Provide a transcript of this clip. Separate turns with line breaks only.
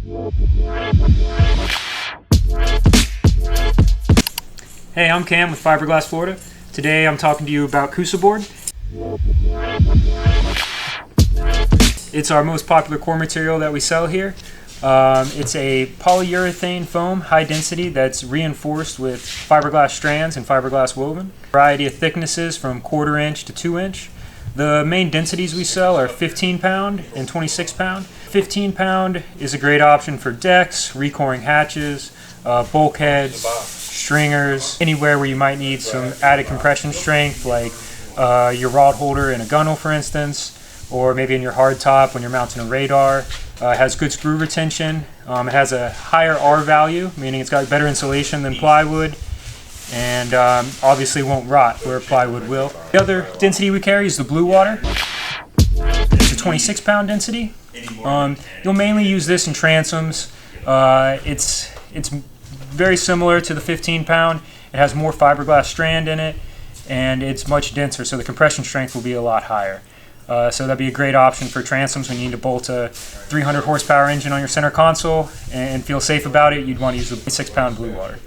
Hey, I'm Cam with Fiberglass Florida. Today I'm talking to you about Coosa Board. It's our most popular core material that we sell here. It's a polyurethane foam, high density, that's reinforced with fiberglass strands and fiberglass woven. Variety of thicknesses from 1/4 inch to 2 inch. The main densities we sell are 15 pound and 26 pound. 15 pound is a great option for decks, recoring hatches, bulkheads, stringers, anywhere where you might need some added compression strength, like your rod holder in a gunnel, for instance, or maybe in your hard top when you're mounting a radar. It has good screw retention. It has a higher R value, meaning it's got better insulation than plywood, and obviously won't rot where plywood will. The other density we carry is the blue water. It's a 26 pound density. You'll mainly use this in transoms. It's very similar to the 15 pound. It has more fiberglass strand in it, and it's much denser, so the compression strength will be a lot higher. So that'd be a great option for transoms when you need to bolt a 300 horsepower engine on your center console and feel safe about it. You'd want to use the 6 pound blue water.